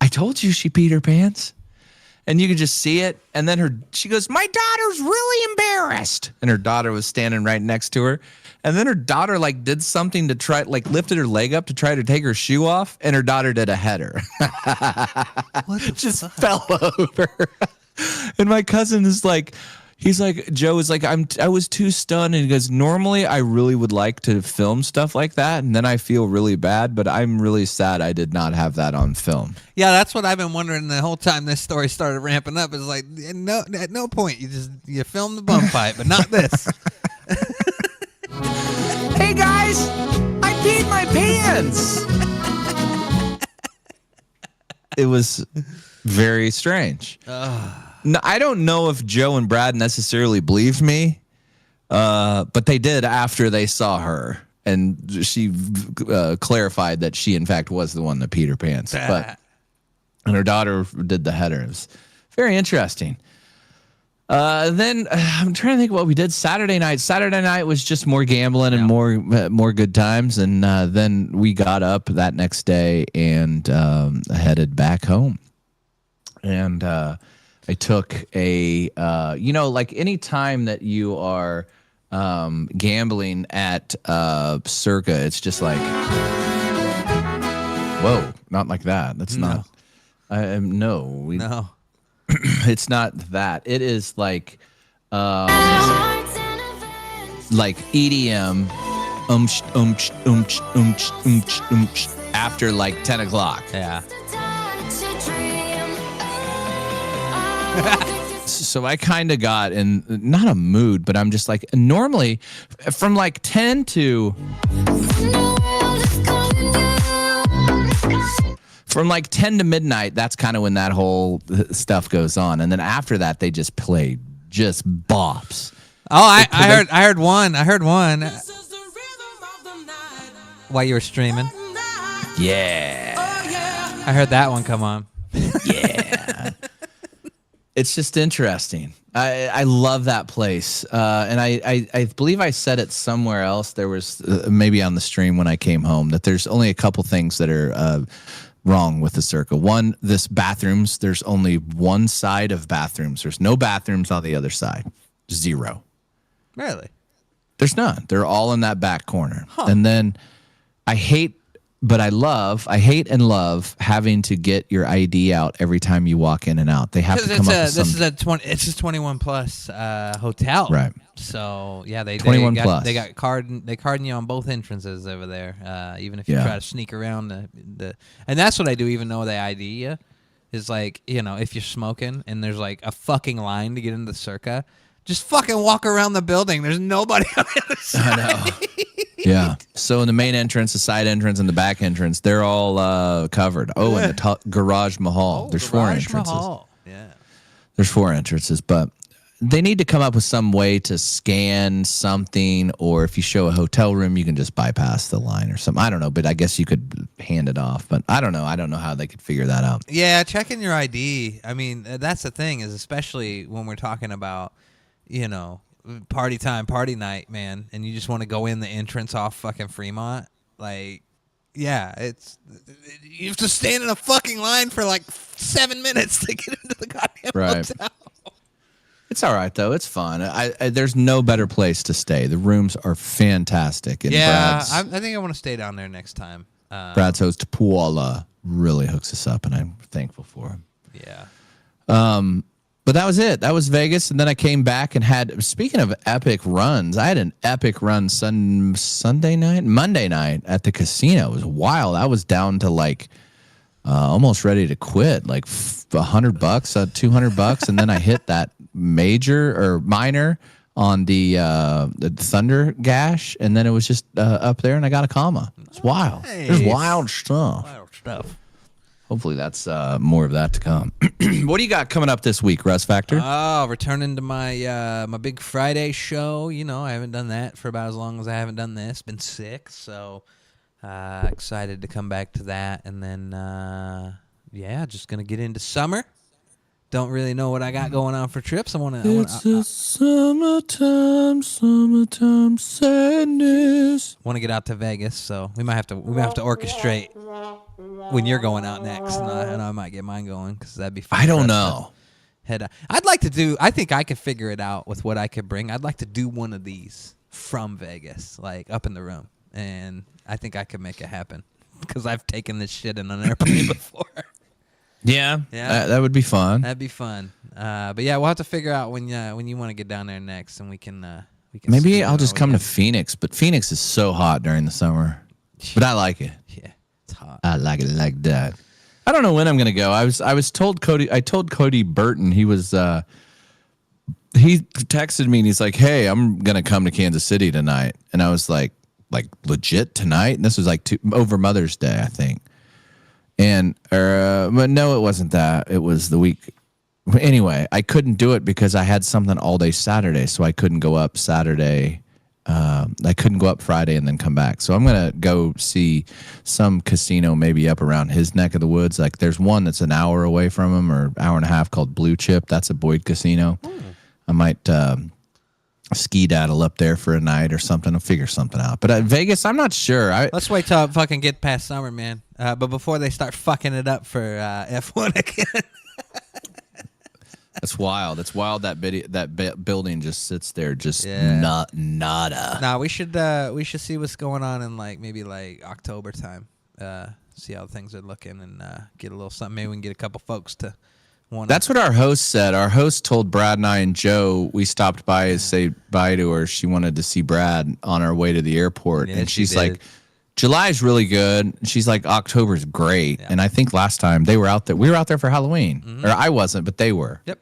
I told you she peed her pants. And you could just see it. And then she goes, my daughter's really embarrassed. And her daughter was standing right next to her. And then her daughter like did something to try, like lifted her leg up to try to take her shoe off. And her daughter did a header. Just fell over. And my cousin is like, He's like, Joe is like, I was too stunned. And he goes, normally I really would like to film stuff like that. And then I feel really bad, but I'm really sad I did not have that on film. Yeah, that's what I've been wondering the whole time this story started ramping up. Is like, no, at no point you film the bum fight, but not this. Hey guys, I peed my pants. It was very strange. No, I don't know if Joe and Brad necessarily believed me, but they did after they saw her, and she clarified that she, in fact, was the one that peed her pants. And her daughter did the header. It was very interesting. Then I'm trying to think what we did Saturday night. Saturday night was just more gambling and more good times, and then we got up that next day and headed back home. And I took a, like any time that you are gambling at Circa, it's just like, whoa, not like that. That's not. No. It's not that. It is like EDM, after like 10 o'clock. Yeah. So I kind of got in not a mood, but I'm just like, normally from like 10 to midnight, that's kind of when that whole stuff goes on. And then after that, they just play just bops. Oh, I heard one. While you were streaming. Yeah. I heard that one come on. Yeah. It's just interesting. I love that place. And I believe I said it somewhere else. There was maybe on the stream when I came home that there's only a couple things that are wrong with the Circa. One, bathrooms. There's only one side of bathrooms. There's no bathrooms on the other side. Zero. Really? There's none. They're all in that back corner. Huh. And then I hate and love having to get your ID out every time you walk in and out. They have to come up with some. It's a 21 plus hotel, right? So yeah, they 21 plus. They carding you on both entrances over there. Even if you try to sneak around the and that's what I do. Even though they ID you, is like, if you're smoking and there's like a fucking line to get into the Circa, just fucking walk around the building. There's nobody on the other side. I know. Yeah. So in the main entrance, the side entrance, and the back entrance, they're all covered. Oh, and the Garage Mahal. There's four entrances. Mahal. Yeah. There's four entrances, but they need to come up with some way to scan something, or if you show a hotel room, you can just bypass the line or something. I don't know, but I guess you could hand it off. But I don't know. I don't know how they could figure that out. Yeah, checking your ID. I mean, that's the thing, is especially when we're talking about, party time, party night, man, and you just want to go in the entrance off fucking Fremont, like, yeah, you have to stand in a fucking line for like 7 minutes to get into the goddamn hotel. It's all right though. It's fun. There's no better place to stay. The rooms are fantastic. And I think I want to stay down there next time. Brad's host Paula really hooks us up, and I'm thankful for him. Yeah. But that was it. That was Vegas. And then I came back and speaking of epic runs, I had an epic run Monday night at the casino. It was wild. I was down to like almost ready to quit, like $100, $200. And then I hit that major or minor on the Thunder Gash. And then it was just up there and I got a comma. It's wild. Nice. There's wild stuff. Wild stuff. Hopefully that's more of that to come. What do you got coming up this week, Russ Factor? Oh, returning to my my big Friday show. I haven't done that for about as long as I haven't done this. Been sick, so excited to come back to that. And then, just going to get into summer. Don't really know what I got going on for trips. It's a summertime sadness. Want to get out to Vegas, so we might have to orchestrate when you're going out next, and I might get mine going because that'd be fun. I don't know. I'd like to do. I think I could figure it out with what I could bring. I'd like to do one of these from Vegas, like up in the room, and I think I could make it happen because I've taken this shit in an airplane before. Yeah, that would be fun. That'd be fun. But yeah, we'll have to figure out when you want to get down there next, and we can Maybe scoot I'll it just over come to there. Phoenix, but Phoenix is so hot during the summer. But I like it. Yeah, it's hot. I like it like that. I don't know when I'm gonna go. I was told Cody. I told Cody Burton he was. He texted me and he's like, "Hey, I'm gonna come to Kansas City tonight," and I was like legit tonight. And this was like over Mother's Day, I think. And but no, it wasn't that. It was the week. Anyway, I couldn't do it because I had something all day Saturday, so I couldn't go up Saturday. I couldn't go up Friday and then come back. So I'm going to go see some casino maybe up around his neck of the woods. Like there's one that's an hour away from him or hour and a half called Blue Chip. That's a Boyd casino. I might ski daddle up there for a night or something. I'll figure something out. But Vegas, I'm not sure. Let's wait till it fucking get past summer, man. But before they start fucking it up for F1 again. That's wild. It's wild that building just sits there, just Yeah. nada. Nah, we should see what's going on in maybe October time. See how things are looking and get a little something. Maybe we can get a couple folks to want. That's what our host said. Our host told Brad and I and Joe we stopped by to say bye to her. She wanted to see Brad on our way to the airport, Yeah, and she she's did. like, "July's really good." She's like, "October's great." Yeah. And I think last time they were out there. We were out there for Halloween, or I wasn't, but they were. Yep.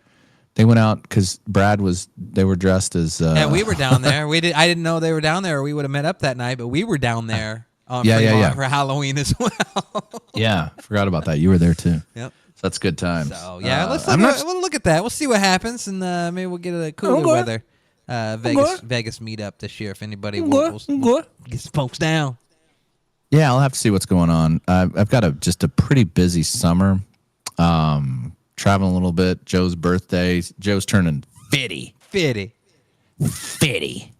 They went out because Brad was. They were dressed as. And we were down there. I didn't know they were down there, or we would have met up that night. But we were down there on Fremont for Halloween as well. Yeah, forgot about that. You were there too. Yep. So that's good times. So yeah, we'll look at that. We'll see what happens, and maybe we'll get a cooler weather Vegas meetup this year if anybody wants to get some folks down. Yeah, I'll have to see what's going on. I've got just a pretty busy summer. Traveling a little bit. Joe's birthday. Joe's turning 50. 50. 50.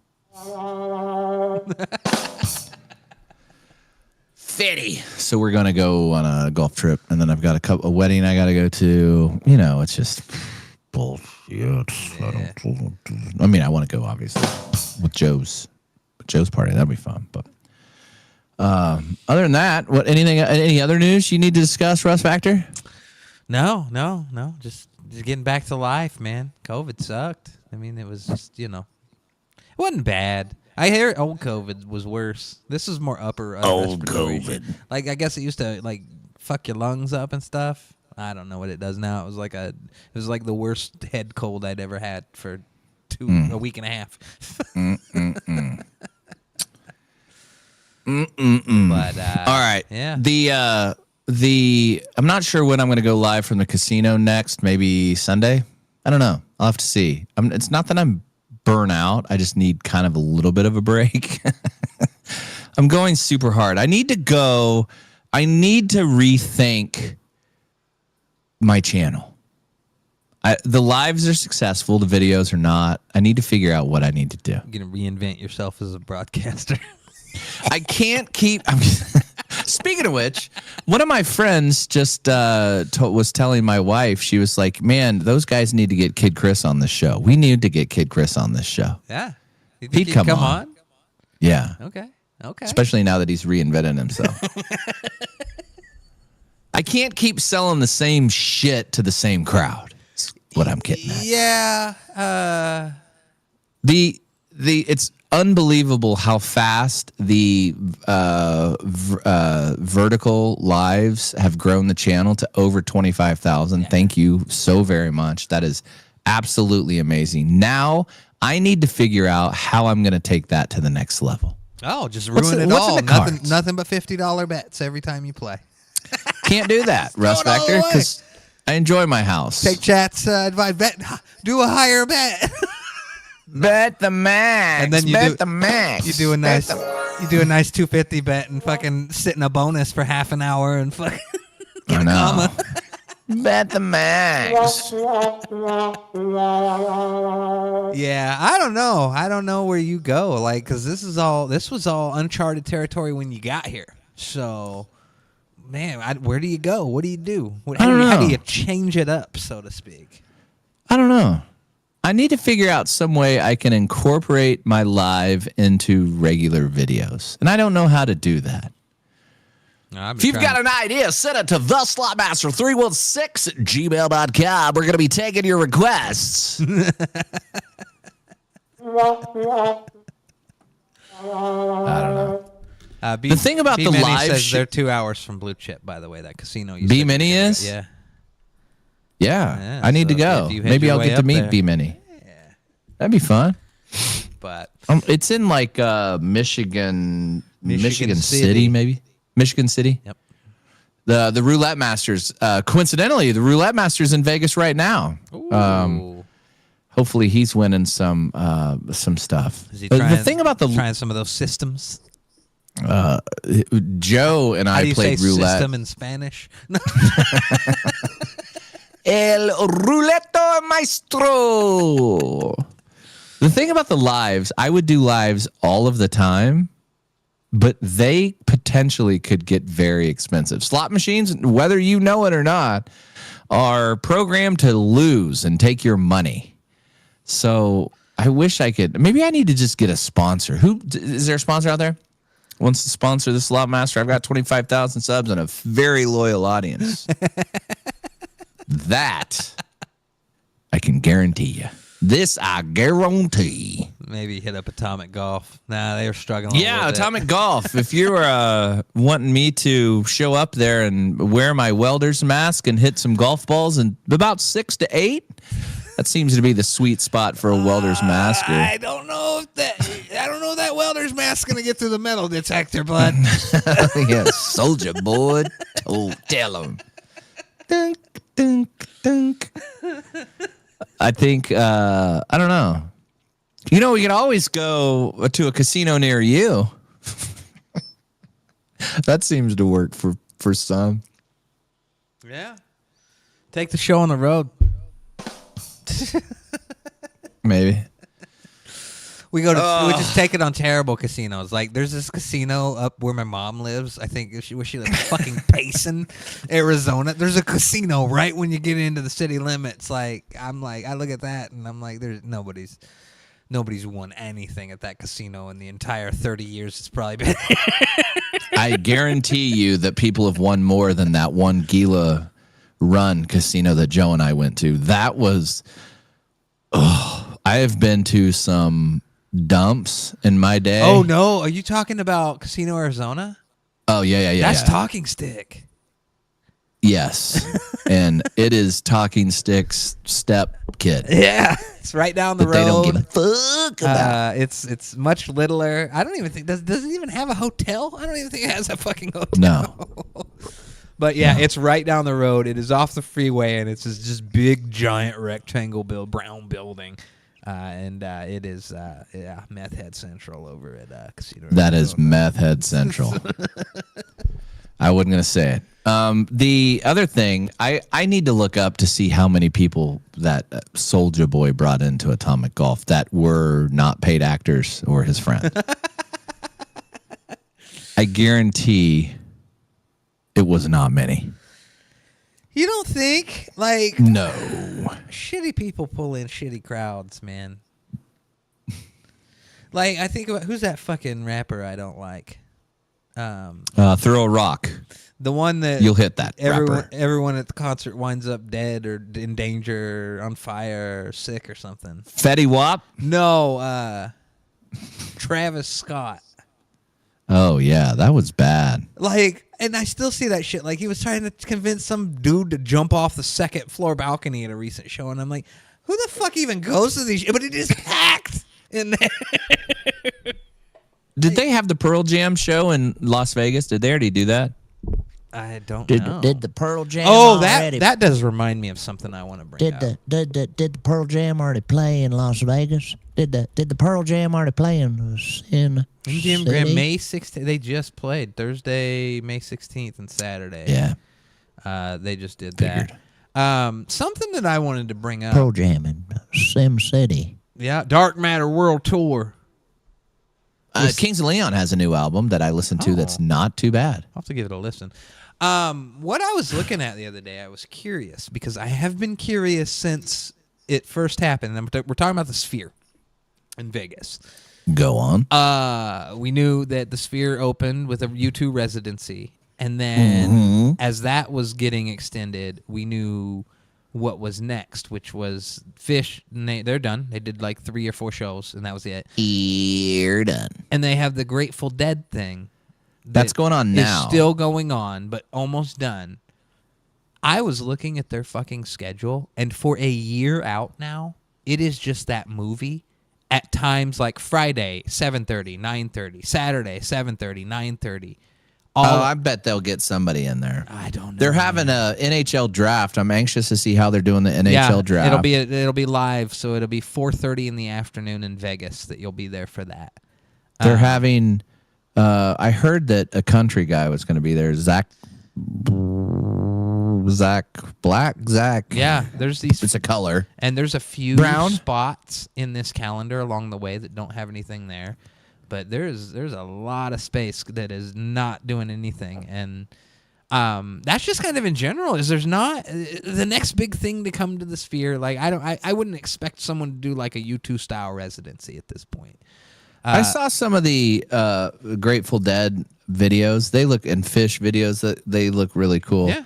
50. So we're going to go on a golf trip. And then I've got a wedding I got to go to. You know, it's just bullshit. Yeah. I mean, I want to go, obviously, with Joe's party. That'd be fun. But other than that, any other news you need to discuss, Russ Factor? No. Just getting back to life, man. COVID sucked. I mean, it was just, it wasn't bad. I hear old COVID was worse. This is more upper Old respiratory. COVID. I guess it used to fuck your lungs up and stuff. I don't know what it does now. It was like the worst head cold I'd ever had for a week and a half. But All right. Yeah. I'm not sure when I'm going to go live from the casino next. Maybe Sunday. I don't know. I'll have to see. It's not that I'm burnt out. I just need kind of a little bit of a break. I'm going super hard. I need to rethink my channel. The lives are successful. The videos are not. I need to figure out what I need to do. You're going to reinvent yourself as a broadcaster. I can't keep. Speaking of which, one of my friends just was telling my wife, she was like, "Man, those guys need to get Kid Chris on this show. We need to get Kid Chris on this show." Yeah. You think He'd he'd come come on. on? Yeah, Okay. especially now that he's reinvented himself. I can't keep selling the same shit to the same crowd. That's what I'm getting at. Yeah. It's unbelievable how fast the vertical lives have grown the channel to over 25,000. Yeah. Thank you so very much. That is absolutely amazing. Now I need to figure out how I'm going to take that to the next level. Oh, just ruin it what's all. in the cards? Nothing but $50 bets every time you play. Can't do that, Russ Throw it all Factor, away. because I enjoy my house. Take chat's advice. Do a higher bet. Bet the max. And then bet the max. You do a nice 250 bet and fucking sit in a bonus for half an hour and fucking get a comma. Bet the max. Yeah, I don't know. I don't know where you go, because this was all uncharted territory when you got here. So, man, where do you go? What do you do? How do you change it up, so to speak? I don't know. I need to figure out some way I can incorporate my live into regular videos, and I don't know how to do that. I've If been you've got an idea, send it to theslotmaster316@gmail.com. We're going to be taking your requests. I don't know. The thing about the B-Mini live says they're 2 hours from Blue Chip, by the way, that casino. You B-Mini is? Yeah. Yeah, I need to so go. if you head Maybe your I'll way get to up meet there. B-Mini. Yeah. That'd be fun. But It's in like Michigan Michigan City, City. maybe. Michigan City. Yep. The Roulette Masters. Coincidentally, the Roulette Masters in Vegas right now. Ooh. Hopefully, he's winning some stuff. Is he The trying, thing about trying some of those systems? Joe and How I do you played say roulette. system in Spanish? El Ruleto Maestro. The thing about the lives, I would do lives all of the time, but they potentially could get very expensive. Slot machines, whether you know it or not, are programmed to lose and take your money. So I wish I could. Maybe I need to just get a sponsor. Who is there a sponsor out there? Wants to sponsor the Slot Master? I've got 25,000 subs and a very loyal audience. That I can guarantee you. This I guarantee. Maybe hit up Atomic Golf. Nah, they were struggling. Yeah, Atomic Golf. If you're wanting me to show up there and wear my welder's mask and hit some golf balls in about 6 to 8, that seems to be the sweet spot for a welder's mask. I don't know if that welder's mask's gonna get through the metal detector, bud. Yeah, soldier boy. Tell him. Dunk, dunk, dunk. I think, I don't know. You know, we could always go to a casino near you. That seems to work for some. Yeah. Take the show on the road. Maybe. We just take it on terrible casinos. Like there's this casino up where my mom lives. I think where she lives, fucking Payson, Arizona. There's a casino right when you get into the city limits. I look at that and I'm like, there's nobody's won anything at that casino in the entire 30 years it's probably been. I guarantee you that people have won more than that one Gila Run casino that Joe and I went to. That was, I have been to some dumps in my day. Oh no, are you talking about Casino Arizona? Oh yeah. That's yeah. Talking Stick. Yes. And it is Talking Stick's step kid. Yeah, it's right down the That road. they don't give a fuck about. It's much littler. I don't even think does it even have a hotel? I don't even think it has a fucking hotel. No. But yeah, it's right down the road. It is off the freeway, and it's this just big, giant rectangle brown building. And it is Meth Head Central over at Casino. That is Meth Head Central. I wasn't going to say it. The other thing, I need to look up to see how many people that Soulja Boy brought into Atomic Golf that were not paid actors or his friend. I guarantee it was not many. You don't think? Like, No. shitty people pull in shitty crowds, man. Like, I think about who's that fucking rapper I don't like? Throw a rock. The one that You'll hit that rapper. everyone at the concert winds up dead or in danger, or on fire, or sick or something. Fetty Wap? No, Travis Scott. Oh, yeah. That was bad. Like, and I still see that shit. Like, he was trying to convince some dude to jump off the second floor balcony at a recent show, and I'm like, who the fuck even goes to these? But it is packed in there. Did they have the Pearl Jam show in Las Vegas? Did they already do that? I don't know. Did the Pearl Jam Oh, already, that does remind me of something I want to bring up. did the Pearl Jam already play in Las Vegas? Did the Pearl Jam already play in MGM City? Grand May 16th. They just played Thursday, May 16th, and Saturday. Yeah. They just did Figured. that. Something that I wanted to bring up. Pearl Jam in Sim City. Yeah, Dark Matter World Tour. Kings of Leon has a new album that I listened to that's not too bad. I'll have to give it a listen. What I was looking at the other day, I was curious because I have been curious since it first happened. And we're talking about the Sphere in Vegas. Go on. We knew that the Sphere opened with a U2 residency, And then as that was getting extended, we knew what was next, which was Fish. And they're done. They did like 3 or 4 shows, and that was it. You're done. And they have the Grateful Dead thing. That's going on now. It's still going on, but almost done. I was looking at their fucking schedule, and for a year out now, it is just that movie at times like Friday, 7:30, 9:30, Saturday, 7:30, 9:30. I bet they'll get somebody in there. I don't know. They're having a NHL draft. I'm anxious to see how they're doing the NHL draft. It'll be live, so it'll be 4:30 in the afternoon in Vegas that you'll be there for that. They're having. I heard that a country guy was going to be there. Zach Black. Yeah, there's these. It's a color. And there's a few Brown? spots in this calendar along the way that don't have anything there. But there's a lot of space that is not doing anything. And that's just kind of in general, is there's not the next big thing to come to the Sphere. Like I wouldn't expect someone to do like a U2 style residency at this point. I saw some of the Grateful Dead videos. They look, and Fish videos, that they look really cool. Yeah.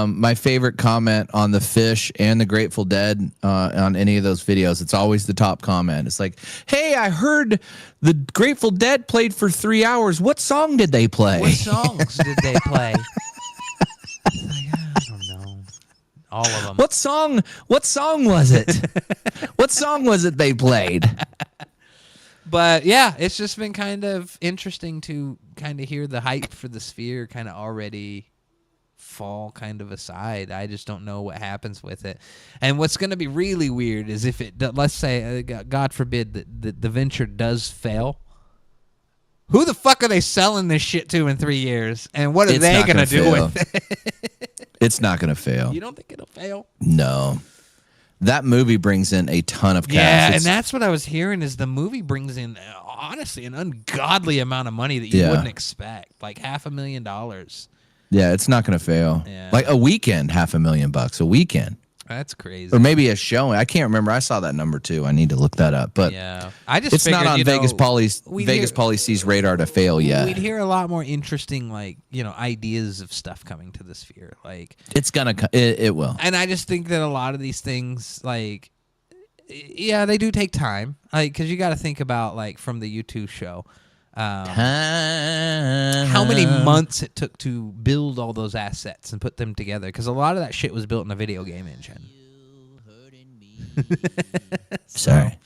My favorite comment on the Fish and the Grateful Dead on any of those videos, it's always the top comment. It's like, hey, I heard the Grateful Dead played for 3 hours. What song did they play? What songs did they play? I don't know. All of them. What song was it? What song was it they played? But yeah, it's just been kind of interesting to kind of hear the hype for the Sphere kind of already fall kind of aside. I just don't know what happens with it. And what's going to be really weird is if it, let's say, God forbid, that the venture does fail. Who the fuck are they selling this shit to in 3 years? And what are they going to do with it? It's not going to fail. You don't think it'll fail? No. That movie brings in a ton of cash. Yeah, and that's what I was hearing is the movie brings in, honestly, an ungodly amount of money that you wouldn't expect. Like $500,000. Yeah, it's not going to fail. Yeah. Like a weekend, $500,000 a weekend. That's crazy. Or maybe a showing. I can't remember. I saw that number too. I need to look that up. But yeah, I just it's not on Vegas Policy's radar to fail yet. We'd hear a lot more interesting, like, ideas of stuff coming to the Sphere. Like, It's gonna. It will. and I just think that a lot of these things, like, yeah, they do take time. Like, because you got to think about, like, from the U2 show. How many months it took to build all those assets and put them together? Because a lot of that shit was built in a video game engine. Sorry.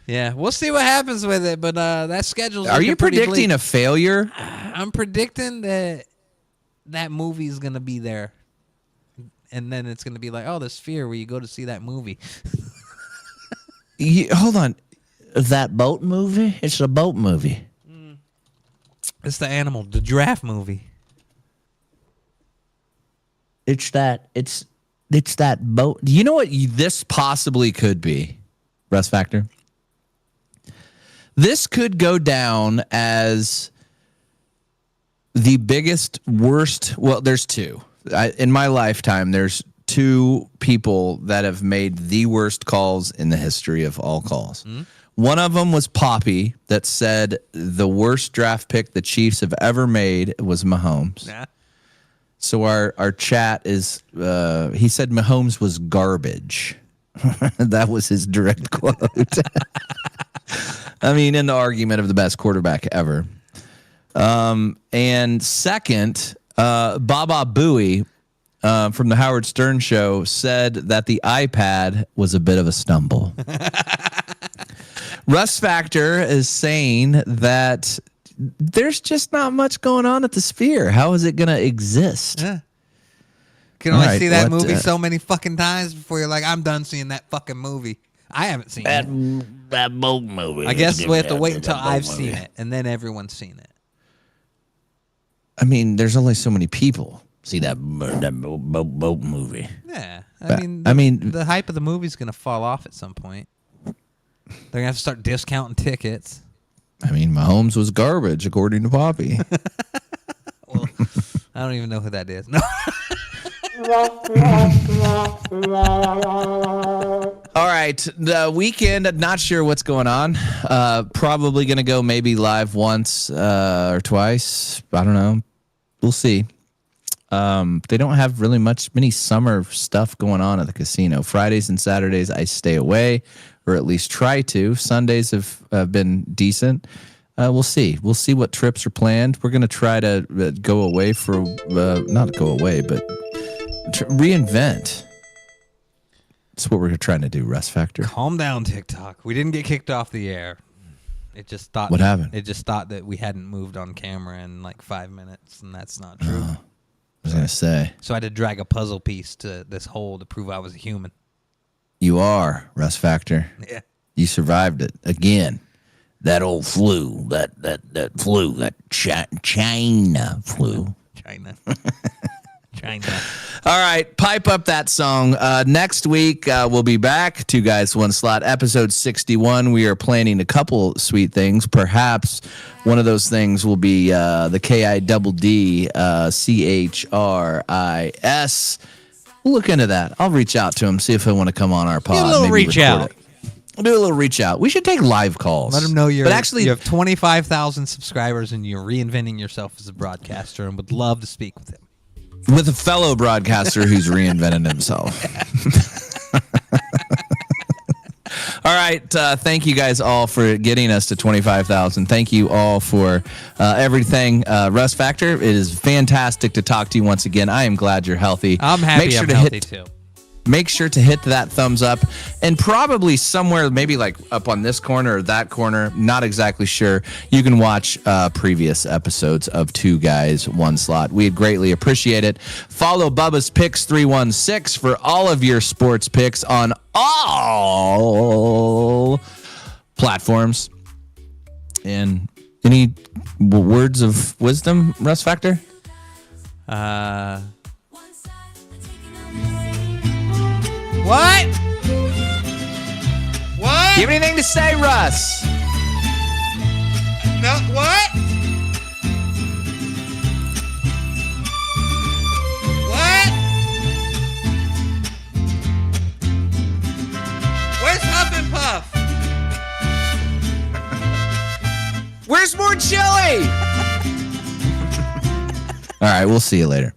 Yeah, we'll see what happens with it, but that schedule's Are you pretty predicting bleak. a failure? I'm predicting that movie's going to be there. And then it's going to be like, oh, the Sphere where you go to see that movie. Hold on. That boat movie? It's a boat movie. It's the giraffe movie. It's that boat. You know what this possibly could be, Russ Factor? This could go down as the biggest, worst. Well, there's two. In my lifetime, there's two people that have made the worst calls in the history of all calls. Mm-hmm. One of them was Poppy, that said the worst draft pick the Chiefs have ever made was Mahomes. Nah. So our chat is, he said Mahomes was garbage. That was his direct quote. I mean, in the argument of the best quarterback ever. And second, Baba Booey from the Howard Stern Show said that the iPad was a bit of a stumble. Russ Factor is saying that there's just not much going on at the Sphere. How is it going to exist? Yeah. Can only Right, see that what, movie so many fucking times before you're like, I'm done seeing that fucking movie. I haven't seen it. That boat movie. I guess we have to wait until I've seen it, and then everyone's seen it. I mean, there's only so many people. See that boat movie. Yeah. But, I mean, the hype of the movie's going to fall off at some point. They're going to have to start discounting tickets. I mean, Mahomes was garbage, according to Poppy. Well, I don't even know who that is. No. All right, the weekend, not sure what's going on. Probably going to go maybe live once or twice. I don't know. we'll see. They don't have really many summer stuff going on at the casino. Fridays and Saturdays I stay away, or at least try to. Sundays have been decent. We'll see. We'll see what trips are planned. We're going to try to go away for, not go away, but reinvent. That's what we're trying to do, Russ Factor. Calm down, TikTok. We didn't get kicked off the air. It just thought What happened? It just thought that we hadn't moved on camera in like 5 minutes, and that's not true. I was going to say. So I had to drag a puzzle piece to this hole to prove I was a human. You are, Russ Factor. Yeah. You survived it again. That old flu, that flu, that China flu. China. All right, pipe up that song. Next week, we'll be back. 2 Guys, 1 Slot, episode 61. We are planning a couple sweet things. Perhaps one of those things will be the KIDD CHRIS. We'll look into that. I'll reach out to him, see if I want to come on our pod. Do a little maybe reach record out. it. We'll do a little reach out. We should take live calls. Let them know you have 25,000 subscribers and you're reinventing yourself as a broadcaster, and would love to speak with him. With a fellow broadcaster who's reinvented himself. All right. Thank you guys all for getting us to 25,000. Thank you all for everything. Russ Factor, it is fantastic to talk to you once again. I am glad you're healthy. I'm happy I'm healthy too. Make sure to hit that thumbs up, and probably somewhere, maybe like up on this corner or that corner, not exactly sure, you can watch previous episodes of 2 Guys, 1 Slot. We'd greatly appreciate it. Follow Bubba's Picks 316 for all of your sports picks on all platforms. And any words of wisdom, Russ Factor? What? What? Do you have anything to say, Russ? No, what? What? Where's Huff and Puff? Where's more chili? All right, we'll see you later.